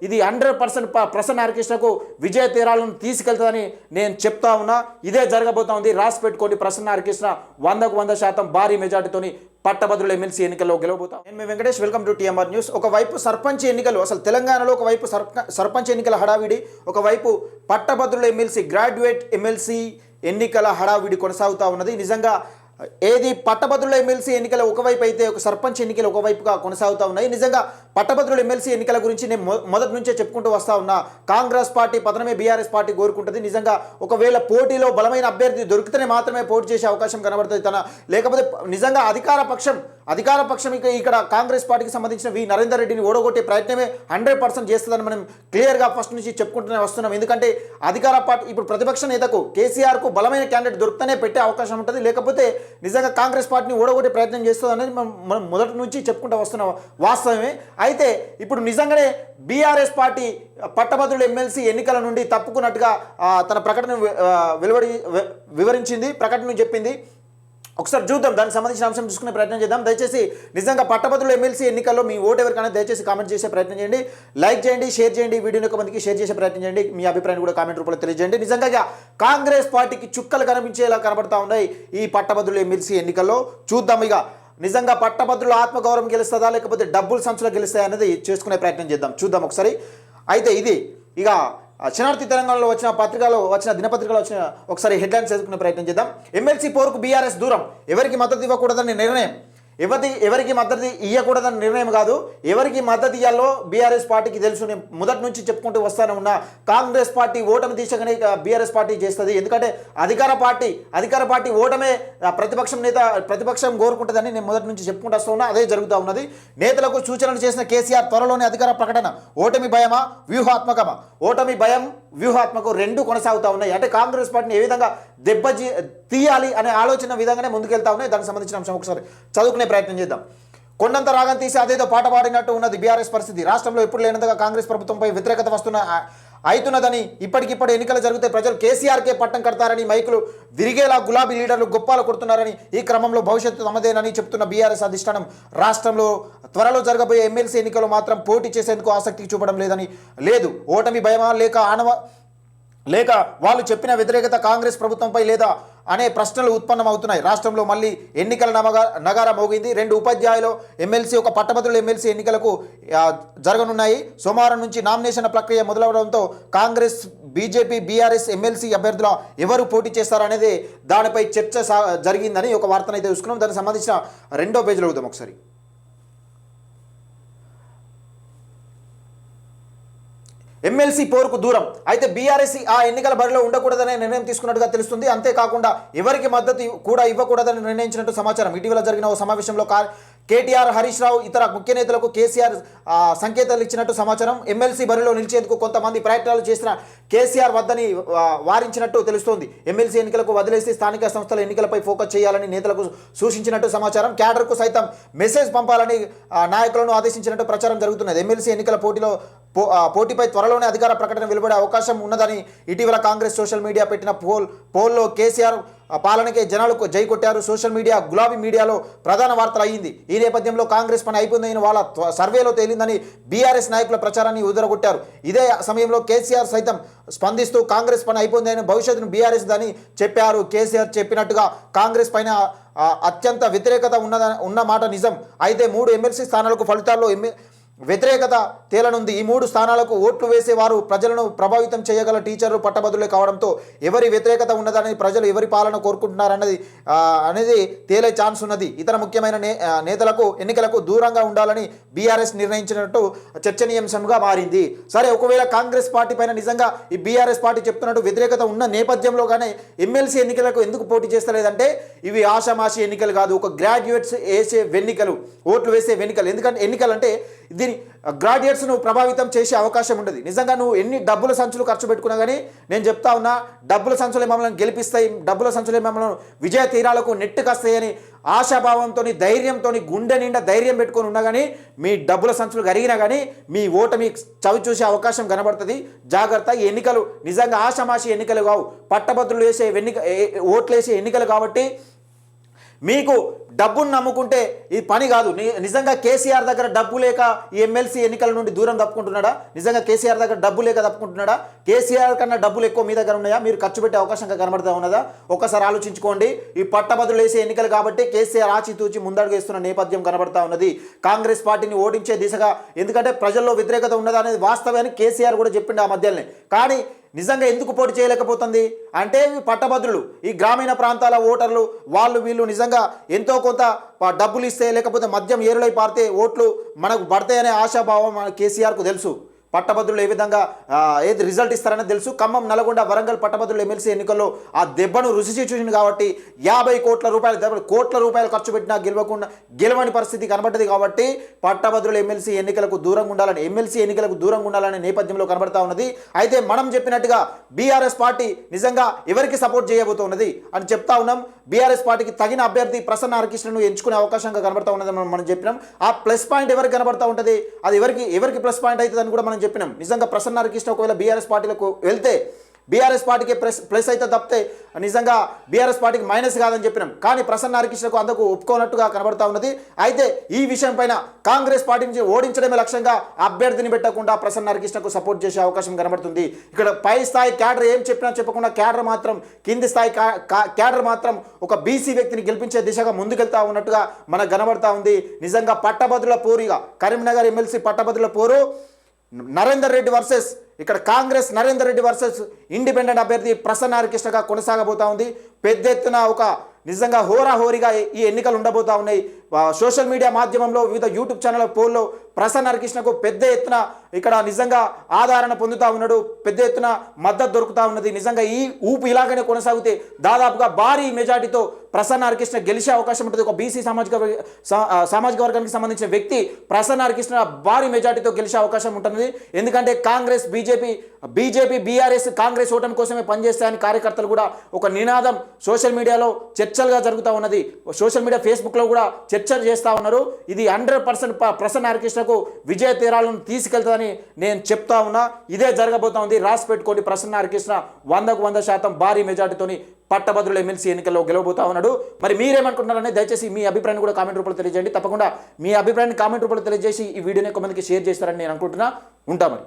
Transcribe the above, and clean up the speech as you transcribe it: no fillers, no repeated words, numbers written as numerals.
ఇది 100% ప్రసన్న హరికృష్ణకు విజయ తీరాలను తీసుకెళ్తుందని నేను చెప్తా ఉన్నా. ఇదే జరగబోతా ఉంది. రాసి పెట్టుకోండి. ప్రసన్న హరికృష్ణ 100% భారీ మెజార్టీతోని పట్టభద్రుల ఎమ్మెల్సీ ఎన్నికల్లో గెలవబోతాం. నేను మీ Venkatesh, welcome to TMR news. ఒకవైపు సర్పంచ్ ఎన్నికలు, అసలు తెలంగాణలో ఒకవైపు సర్పంచ్ ఎన్నికల హడావిడి, ఒకవైపు పట్టభద్రుల ఎమ్మెల్సీ గ్రాడ్యుయేట్ ఎమ్మెల్సీ ఎన్నికల హడావిడి కొనసాగుతూ ఉన్నది. నిజంగా ఏది పట్టభద్రుల ఎమ్మెల్సీ ఎన్నికలు ఒకవైపు అయితే ఒక సర్పంచ్ ఎన్నికలు ఒకవైపుగా కొనసాగుతూ ఉన్నాయి. నిజంగా పట్టభద్రుల ఎమ్మెల్సీ ఎన్నికల గురించి నేను మొదటి నుంచే చెప్పుకుంటూ వస్తా ఉన్నా. కాంగ్రెస్ పార్టీ పతనమే బీఆర్ఎస్ పార్టీ కోరుకుంటుంది. నిజంగా ఒకవేళ పోటీలో బలమైన అభ్యర్థి దొరికితేనే మాత్రమే పోటీ చేసే అవకాశం కనబడుతుంది. లేకపోతే నిజంగా అధికార పక్షం ఇక్కడ కాంగ్రెస్ పార్టీకి సంబంధించిన నరేందర్ రెడ్డిని ఓడగొట్టే ప్రయత్నమే 100% చేస్తుందని మనం క్లియర్గా ఫస్ట్ నుంచి చెప్పుకుంటూనే వస్తున్నాం. ఎందుకంటే అధికార పార్టీ ఇప్పుడు ప్రతిపక్ష నేతకు కేసీఆర్కు బలమైన క్యాండిడేట్ దొరికితేనే పెట్టే అవకాశం ఉంటుంది. లేకపోతే నిజంగా కాంగ్రెస్ పార్టీని ఓడగొట్టే ప్రయత్నం చేస్తుంది అనేది మనం మొదటి నుంచి చెప్పుకుంటూ వస్తున్న వాస్తవమే. అయితే ఇప్పుడు నిజంగానే బీఆర్ఎస్ పార్టీ పట్టభద్రుల ఎమ్మెల్సీ ఎన్నికల నుండి తప్పుకున్నట్టుగా తన ప్రకటన వివరించింది, ప్రకటన చెప్పింది. ఒకసారి చూద్దాం, దానికి సంబంధించిన అంశం చూసుకునే ప్రయత్నం చేద్దాం. దయచేసి నిజంగా పట్టభద్రుల ఎమ్మెల్సీ ఎన్నికల్లో మీ ఓటు ఎవరికైనా దయచేసి కామెంట్ చేసే ప్రయత్నం చేయండి, లైక్ చేయండి, షేర్ చేయండి, వీడియోని ఒక మందికి షేర్ చేసే ప్రయత్నం చేయండి. మీ అభిప్రాయాన్ని కూడా కామెంట్ రూపంలో తెలియజేయండి. నిజంగా కాంగ్రెస్ పార్టీకి చుక్కలు కనిపించేలా కనబడతా ఉన్నాయి ఈ పట్టభద్రుల ఎమ్మెల్సీ ఎన్నికల్లో. చూద్దాం ఇక నిజంగా పట్టభద్రుల ఆత్మగౌరవం గెలుస్తుందా లేకపోతే డబ్బులు సంచులు గెలుస్తాయి అనేది చేసుకునే ప్రయత్నం చేద్దాం. చూద్దాం ఒకసారి. అయితే ఇది ఇక శనార్థి తెలంగాణలో వచ్చిన దినపత్రికలో వచ్చిన ఒకసారి హెడ్లైన్స్ చదువుకునే ప్రయత్నం చేద్దాం. ఎమ్మెల్సీ పోరుకు బీఆర్ఎస్ దూరం, ఎవరికి మద్దతు ఇవ్వకూడదని నిర్ణయం. ఎవరికి మద్దతు ఇవ్వకూడదని నిర్ణయం కాదు, ఎవరికి మద్దతు ఇవ్వాలో బీఆర్ఎస్ పార్టీకి తెలుసు. నేను మొదటి నుంచి చెప్పుకుంటూ వస్తానే ఉన్నా. కాంగ్రెస్ పార్టీ ఓటమి దిశగానే బీఆర్ఎస్ పార్టీ చేస్తుంది. ఎందుకంటే అధికార పార్టీ ఓటమే ప్రతిపక్షం కోరుకుంటుందని నేను మొదటి నుంచి చెప్పుకుంటూ వస్తూ ఉన్నా. అదే జరుగుతూ ఉన్నది. నేతలకు సూచనలు చేసిన కేసీఆర్ త్వరలోనే అధికార ప్రకటన. ఓటమి భయమా వ్యూహాత్మకమా? ఓటమి భయం వ్యూహాత్మకం రెండు కొనసాగుతూ ఉన్నాయి. అంటే కాంగ్రెస్ పార్టీని ఏ విధంగా తీయాలి అనే ఆలోచన విధంగానే ముందుకెళ్తా ఉన్నాయి. దానికి సంబంధించిన అంశం ఒకసారి చదువుకునే ప్రయత్నం చేద్దాం. కొండంత రాగం తీసి అదేదో పాట పాడినట్టు ఉన్నది బీఆర్ఎస్ పరిస్థితి. రాష్ట్రంలో ఎప్పుడు లేనంతగా కాంగ్రెస్ ప్రభుత్వంపై వ్యతిరేకత అవుతున్నదని, ఇప్పటికిప్పుడు ఎన్నికలు జరిగితే ప్రజలు కేసీఆర్కే పట్టం కడతారని మైకులు విరిగేలా గులాబీ లీడర్లు గొప్పాలు కొడుతున్నారని, ఈ క్రమంలో భవిష్యత్తు తమదేనని చెప్తున్న బీఆర్ఎస్ అధిష్టానం రాష్ట్రంలో త్వరలో జరగబోయే ఎమ్మెల్సీ ఎన్నికలు మాత్రం పోటీ చేసేందుకు ఆసక్తి చూపడం లేదు. ఓటమి భయమా లేక వాళ్ళు చెప్పిన వ్యతిరేకత కాంగ్రెస్ ప్రభుత్వంపై లేదా అనే ప్రశ్నలు ఉత్పన్నమవుతున్నాయి. రాష్ట్రంలో మళ్ళీ ఎన్నికల నగారా మోగింది. 2 ఉపాధ్యాయులు ఎమ్మెల్సీ, ఒక పట్టభద్రుల ఎమ్మెల్సీ ఎన్నికలకు జరగనున్నాయి. సోమవారం నుంచి నామినేషన్ ప్రక్రియ మొదలవడంతో కాంగ్రెస్, బీజేపీ, బీఆర్ఎస్ ఎమ్మెల్సీ అభ్యర్థుల ఎవరు పోటీ చేస్తారనేది దానిపై చర్చ జరిగిందని ఒక వార్తనైతే చూసుకున్నాం. దానికి సంబంధించిన 2వ పేజీలో చూద్దాం ఒకసారి. ఎమ్మెల్సీ పోరుకు దూరం. అయితే బీఆర్ఎస్ ఆ ఎన్నికల బరిలో ఉండకూడదనే నిర్ణయం తీసుకున్నట్టుగా తెలుస్తుంది. అంతేకాకుండా ఎవరికి మద్దతు కూడా ఇవ్వకూడదని నిర్ణయించినట్టు సమాచారం. ఇటీవల జరిగిన ఓ సమావేశంలో కేటీఆర్, హరీష్ రావు, ఇతర ముఖ్య నేతలకు కేసీఆర్ సంకేతాలు ఇచ్చినట్టు సమాచారం. ఎమ్మెల్సీ బరిలో నిలిచేందుకు కొంతమంది ప్రయత్నాలు చేసిన కేసీఆర్ వద్దని వారించినట్టు తెలుస్తోంది. ఎమ్మెల్సీ ఎన్నికలకు వదిలేసి స్థానిక సంస్థల ఎన్నికలపై ఫోకస్ చేయాలని నేతలకు సూచించినట్టు సమాచారం. క్యాడర్కు సైతం మెసేజ్ పంపాలని నాయకులను ఆదేశించినట్టు ప్రచారం జరుగుతున్నది. ఎమ్మెల్సీ ఎన్నికల పోటీపై త్వరలోనే అధికార ప్రకటన వెలువడే అవకాశం ఉన్నదని ఇటీవల కాంగ్రెస్ సోషల్ మీడియా పెట్టిన పోల్లో కేసీఆర్ పాలనకే జనాలకు జై కొట్టారు. సోషల్ మీడియా, గులాబీ మీడియాలో ప్రధాన వార్తలు అయ్యింది. ఈ నేపథ్యంలో కాంగ్రెస్ పని అయిపోయిందని వాళ్ళ సర్వేలో తేలిందని బీఆర్ఎస్ నాయకుల ప్రచారాన్ని ఉదరగొట్టారు. ఇదే సమయంలో కేసీఆర్ సైతం స్పందిస్తూ కాంగ్రెస్ పని అయిపోయిందని, భవిష్యత్తును బీఆర్ఎస్ అని చెప్పారు. కేసీఆర్ చెప్పినట్టుగా కాంగ్రెస్ పైన అత్యంత వ్యతిరేకత ఉన్న మాట నిజం. అయితే 3 ఎమ్మెల్సీ స్థానాలకు ఫలితాల్లో వ్యతిరేకత తేలనుంది. ఈ 3 స్థానాలకు ఓట్లు వేసేవారు ప్రజలను ప్రభావితం చేయగల టీచర్లు, పట్టభద్రులే కావడంతో ఎవరి వ్యతిరేకత ఉన్నదని, ప్రజలు ఎవరి పాలన కోరుకుంటున్నారనేది తేలే ఛాన్స్ ఉన్నది. ఇతర ముఖ్యమైన నేతలకు ఎన్నికలకు దూరంగా ఉండాలని బీఆర్ఎస్ నిర్ణయించినట్టు చర్చనీయాంశంగా మారింది. సరే, ఒకవేళ కాంగ్రెస్ పార్టీ పైన నిజంగా ఈ బీఆర్ఎస్ పార్టీ చెప్తున్నట్టు వ్యతిరేకత ఉన్న నేపథ్యంలోగానే ఎమ్మెల్సీ ఎన్నికలకు ఎందుకు పోటీ చేస్తలేదంటే ఇవి ఆషామాషి ఎన్నికలు కాదు, ఒక గ్రాడ్యుయేట్స్ వేసే ఎన్నికలు, ఓట్లు వేసే ఎన్నికలు. ఎందుకంటే ఎన్నికలంటే దీని గ్రాడ్యుయేట్స్ను ప్రభావితం చేసే అవకాశం ఉండదు. నిజంగా నువ్వు ఎన్ని డబ్బుల సంచులు ఖర్చు పెట్టుకున్నా కానీ నేను చెప్తా ఉన్నా, డబ్బుల సంచులే మమ్మల్ని గెలిపిస్తాయి, డబ్బుల సంచులే మమ్మల్ని విజయ తీరాలకు నెట్టుకొస్తాయని ఆశాభావంతో, ధైర్యంతో, గుండె నిండా ధైర్యం పెట్టుకొని ఉన్నా కానీ మీ డబ్బుల సంచులు కరిగినా కానీ మీ ఓటమి చవి చూసే అవకాశం కనబడుతుంది. జాగ్రత్త. ఈ ఎన్నికలు నిజంగా ఆషామాషి ఎన్నికలు కావు, పట్టభద్రులు వేసే ఓట్లు వేసే ఎన్నికలు కాబట్టి మీకు డబ్బును నమ్ముకుంటే ఈ పని కాదు. నిజంగా కేసీఆర్ దగ్గర డబ్బు లేక ఈ ఎమ్మెల్సీ ఎన్నికల నుండి దూరం తప్పుకుంటున్నాడా? నిజంగా కేసీఆర్ దగ్గర డబ్బు లేక తప్పుకుంటున్నాడా? కేసీఆర్ కన్నా డబ్బులు ఎక్కువ మీ దగ్గర ఉన్నాయా? మీరు ఖర్చు పెట్టే అవకాశంగా కనబడతా ఉన్నదా? ఒక్కసారి ఆలోచించుకోండి. ఈ పట్టభద్రులు వేసే ఎన్నికలు కాబట్టి కేసీఆర్ ఆచితూచి ముందడుగు వేస్తున్న నేపథ్యం కనబడతా ఉన్నది. కాంగ్రెస్ పార్టీని ఓడించే దిశగా, ఎందుకంటే ప్రజల్లో వ్యతిరేకత ఉన్నదా అనేది వాస్తవాన్ని కేసీఆర్ కూడా చెప్పిండు ఆ మధ్యలోనే. కానీ నిజంగా ఎందుకు పోటీ చేయలేకపోతుంది అంటే పట్టభద్రులు, ఈ గ్రామీణ ప్రాంతాల ఓటర్లు, వాళ్ళు వీళ్ళు నిజంగా ఎంతో కొంత డబ్బులు ఇస్తే లేకపోతే మద్యం ఏరులై పారితే ఓట్లు మనకు పడతాయనే ఆశాభావం మన కేసీఆర్కు తెలుసు. పట్టభద్రులు ఏ విధంగా ఏది రిజల్ట్ ఇస్తారని తెలుసు. ఖమ్మం, నల్గొండ, వరంగల్ పట్టభద్రులు ఎమ్మెల్సీ ఎన్నికల్లో ఆ దెబ్బను రుచి చూసింది కాబట్టి 50 కోట్ల రూపాయలు ఖర్చు పెట్టినా గెలవని పరిస్థితి కనబడ్డది. కాబట్టి పట్టభద్రులు ఎమ్మెల్సీ ఎన్నికలకు దూరంగా ఉండాలనే నేపథ్యంలో కనబడతా ఉన్నది. అయితే మనం చెప్పినట్టుగా బీఆర్ఎస్ పార్టీ నిజంగా ఎవరికి సపోర్ట్ చేయబోతున్నది అని చెప్తా ఉన్నాం. బీఆర్ఎస్ పార్టీకి తగిన అభ్యర్థి ప్రసన్న హరికృష్ణను ఎంచుకునే అవకాశంగా కనబడతా ఉన్నది మనం చెప్పినాం. ఆ ప్లస్ పాయింట్ ఎవరికి కనబడతా ఉంటుంది, అది ఎవరికి ప్లస్ పాయింట్ అవుతుందని కూడా మనం చెప్పినాం. నిజంగా ప్రసన్న హరికృష్ణ ఒకవేళ బీఆర్ఎస్ పార్టీలకు వెళ్తే బీఆర్ఎస్ పార్టీకి ప్లస్ అయితే తప్పితే నిజంగా బీఆర్ఎస్ పార్టీకి మైనస్ కాదని చెప్పినాం. కానీ ప్రసన్న హరికృష్ణకు అందుకు ఒప్పుకోనట్టుగా కనబడతా ఉన్నది. అయితే ఈ విషయం పైన కాంగ్రెస్ పార్టీ నుంచి ఓడించడమే లక్ష్యంగా అభ్యర్థిని పెట్టకుండా ప్రసన్న హరికృష్ణకు సపోర్ట్ చేసే అవకాశం కనబడుతుంది. ఇక్కడ పై స్థాయి క్యాడర్ ఏం చెప్పినా చెప్పకుండా క్యాడర్ మాత్రం, కింది స్థాయి క్యాడర్ మాత్రం ఒక బీసీ వ్యక్తిని గెలిపించే దిశగా ముందుకెళ్తా ఉన్నట్టుగా మనకు కనబడతా ఉంది. నిజంగా పట్టభద్రుల పోరుగా కరీంనగర్ ఎమ్మెల్సీ పట్టభద్రుల పోరు నరేందర్ రెడ్డి వర్సెస్ ఇక్కడ కాంగ్రెస్, నరేందర్ రెడ్డి వర్సెస్ ఇండిపెండెంట్ అభ్యర్థి ప్రసన్న హరికృష్ణగా కొనసాగబోతా ఉంది. పెద్ద ఎత్తున ఒక నిజంగా హోరాహోరీగా ఈ ఎన్నికలు ఉండబోతా ఉన్నాయి. సోషల్ మీడియా మాధ్యమంలో వివిధ యూట్యూబ్ ఛానల్ పోల్లో ప్రసన్న హరికృష్ణకు పెద్ద ఎత్తున ఇక్కడ నిజంగా ఆదరణ పొందుతూ ఉన్నాడు, పెద్ద ఎత్తున మద్దతు దొరుకుతూ ఉన్నది. నిజంగా ఈ ఊపు ఇలాగనే కొనసాగితే దాదాపుగా భారీ మెజార్టీతో ప్రసన్న హరికృష్ణ గెలిచే అవకాశం ఉంటుంది. ఒక బీసీ సామాజిక వర్గానికి సంబంధించిన వ్యక్తి ప్రసన్న హరికృష్ణ భారీ మెజార్టీతో గెలిచే అవకాశం ఉంటుంది. ఎందుకంటే కాంగ్రెస్, బీజేపీ బీఆర్ఎస్ కాంగ్రెస్ ఓటమి కోసమే పనిచేస్తాయని కార్యకర్తలు కూడా ఒక నినాదం సోషల్ మీడియాలో చర్చలుగా జరుగుతూ ఉన్నది. సోషల్ మీడియా ఫేస్బుక్లో కూడా చర్చలు చేస్తూ ఉన్నారు. ఇది 100% ప్రసన్న హరికృష్ణకు విజయ తీరాలను తీసుకెళ్తుందని నేను చెప్తా ఉన్నా. ఇదే జరగబోతా ఉంది. రాసి పెట్టుకోండి. ప్రసన్న హరికృష్ణ 100% భారీ మెజార్టీతోని పట్టభద్రుల ఎమ్మెల్సీ ఎన్నికల్లో గెలవబోతా ఉన్నాడు. మరి మీరేమనుకుంటున్నారని దయచేసి మీ అభిప్రాయాన్ని కూడా కామెంట్ రూపంలో తెలియజేయండి. తప్పకుండా మీ అభిప్రాయాన్ని కామెంట్ రూపంలో తెలియజేసి ఈ వీడియోని ఎక్కువ మందికి షేర్ చేస్తారని నేను అనుకుంటున్నా. ఉంటా మరి.